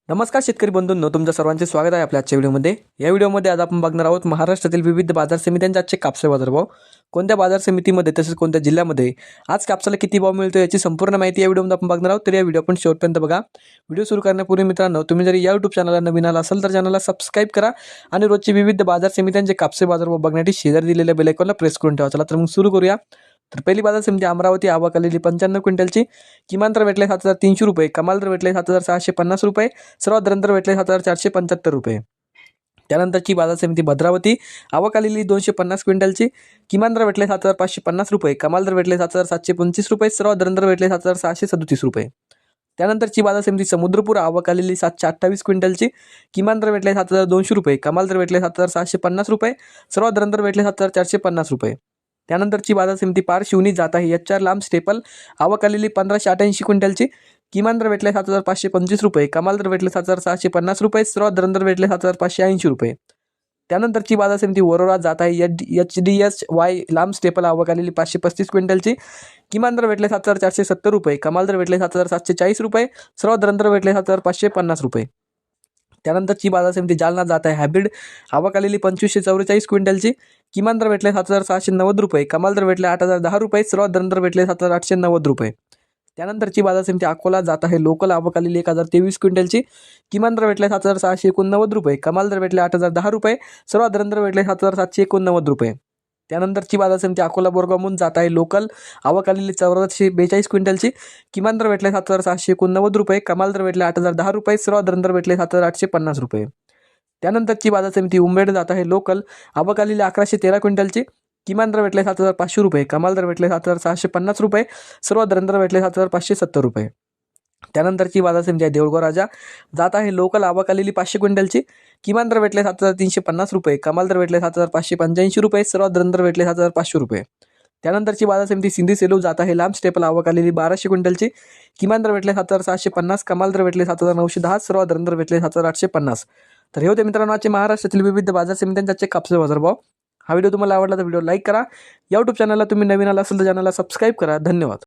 नमस्कार शेतकरी बंधूंनो, तुमचं सर्वांचे स्वागत आहे आपल्या आजच्या व्हिडिओमध्ये। या व्हिडिओमध्ये आज आपण बघणार आहोत महाराष्ट्रातील विविध बाजार समित्यांचे आजचे कापसे बाजारभाव, कोणत्या बाजार समितीमध्ये तसेच कोणत्या जिल्ह्यामध्ये आज कापसाला किती भाव मिळतो याची संपूर्ण माहिती या व्हिडिओमध्ये आपण बघणार आहोत। तर या व्हिडिओ आपण शेवटपर्यंत बघा। व्हिडिओ सुरू करण्यापूर्वी मित्रांनो, तुम्ही जर या YouTube चॅनलला नवीन आला असाल तर चॅनलला सबस्क्राइब करा आणि रोजची विविध बाजार समित्यांचे कापसे बाजारभाव बघण्यासाठी शेजारी दिलेल्या बेल आयकॉनला प्रेस करून ठेवा। चला तर मग सुरू करूया। तर पहिली बाजार समिती अमरावती, आवक आलेली 95 क्विंटलची, किमान दर भेटले 7300 रुपये, कमाल दर भेटले 7650 रुपये, सर्वात दर भेटले 7475 रुपये। त्यानंतरची बाजार समिती भद्रावती, आवक आलेली 250 क्विंटलची, किमान दर भेटले 7550 रुपये, कमाल दर भेटले 7725 रुपये, सर्वात दर भेटले 7637 रुपये। त्यानंतरची बाजार समिती समुद्रपूर, आवक आलेली 728 क्विंटलची, किमान दर भेटले 7200 रुपये, कमाल दर भेटले 7650 रुपये, सर्वात दर भेटले 7450 रुपये। त्यानंतरची बाजार समिती पार शिवनी जात आहे HR लांब स्टेपल, आवक आलेली 1588 क्विंटलची, किमान दर भेटले 7525 रुपये, कमाल दर भेटले 7650 रुपये, सर्वात दर भेटले 7580 रुपये। त्यानंतरची बाजार समिती वरोरा जात आहे HDSY लांब स्टेपल, आवक आलेली 535 क्विंटलची, किमान दर भेटले 7470 रुपये, कमाल दर भेटले 7740 रुपये, सर्वात दर भेटले 7550 रुपये। त्यानंतरची बाजार समिती जालना जात आहे हायब्रिड, आवक आलेली 2544 क्विंटलची, किमान दर भेटले 7690 रुपये, कमाल दर भेटले 8010 रुपये, सर्वात दर भेटले 7890 रुपये। त्यानंतरची बाजार समिती अकोला जात आहे लोकल, आवक आलेली 1023 क्विंटलची, किमान दर भेटले 7689 रुपये, कमाल दर भेटले 8010 रुपये, सर्वात दर भेटले 7789 रुपये। त्यानंतरची बाजार समिती अकोला बोरगावहून जात आहे लोकल, आवक आलेली 1442 क्विंटलची, किमान दर भेटले 7689 रुपये, कमाल दर भेटले 8010 रुपये, सर्वात दर भेटले 7850 रुपये। त्यानंतरची बाजार समिती उंबेड जात आहे लोकल, आवक आलेली 1113 क्विंटलची, किमान दर भेटले 7500 रुपये, कमाल दर भेटले 7650 रुपये, सर्वात दर भेटले 7570 रुपये। त्यानंतरची बाजार समिती आहे देऊळगाव राजा जात आहे लोकल, आवक आलेली 500 क्विंटलची, किमान दर भेटले 7350 रुपये, कमाल दर भेटले 7585 रुपये, सर्वात दर भेटले 7500 रुपये। त्यानंतरची बाजार समिती सिंधी सेलू जात आहे लांब स्टेपल, आवक आलेली 1200 क्विंटलची, किमान दर भेटले 7650, कमाल दर भेटले 7910, सर्वात दर भेटले 7850। तर हे होते मित्रांनो आजचे महाराष्ट्रातील विविध बाजार समित्यांचे कापसे बाजारभाव। हा व्हिडिओ तुम्हाला आवडला तर व्हिडिओ लाईक करा। YouTube चॅनलला तुम्ही नवीन आला असेल तर चॅनलला सबस्क्राईब करा। धन्यवाद।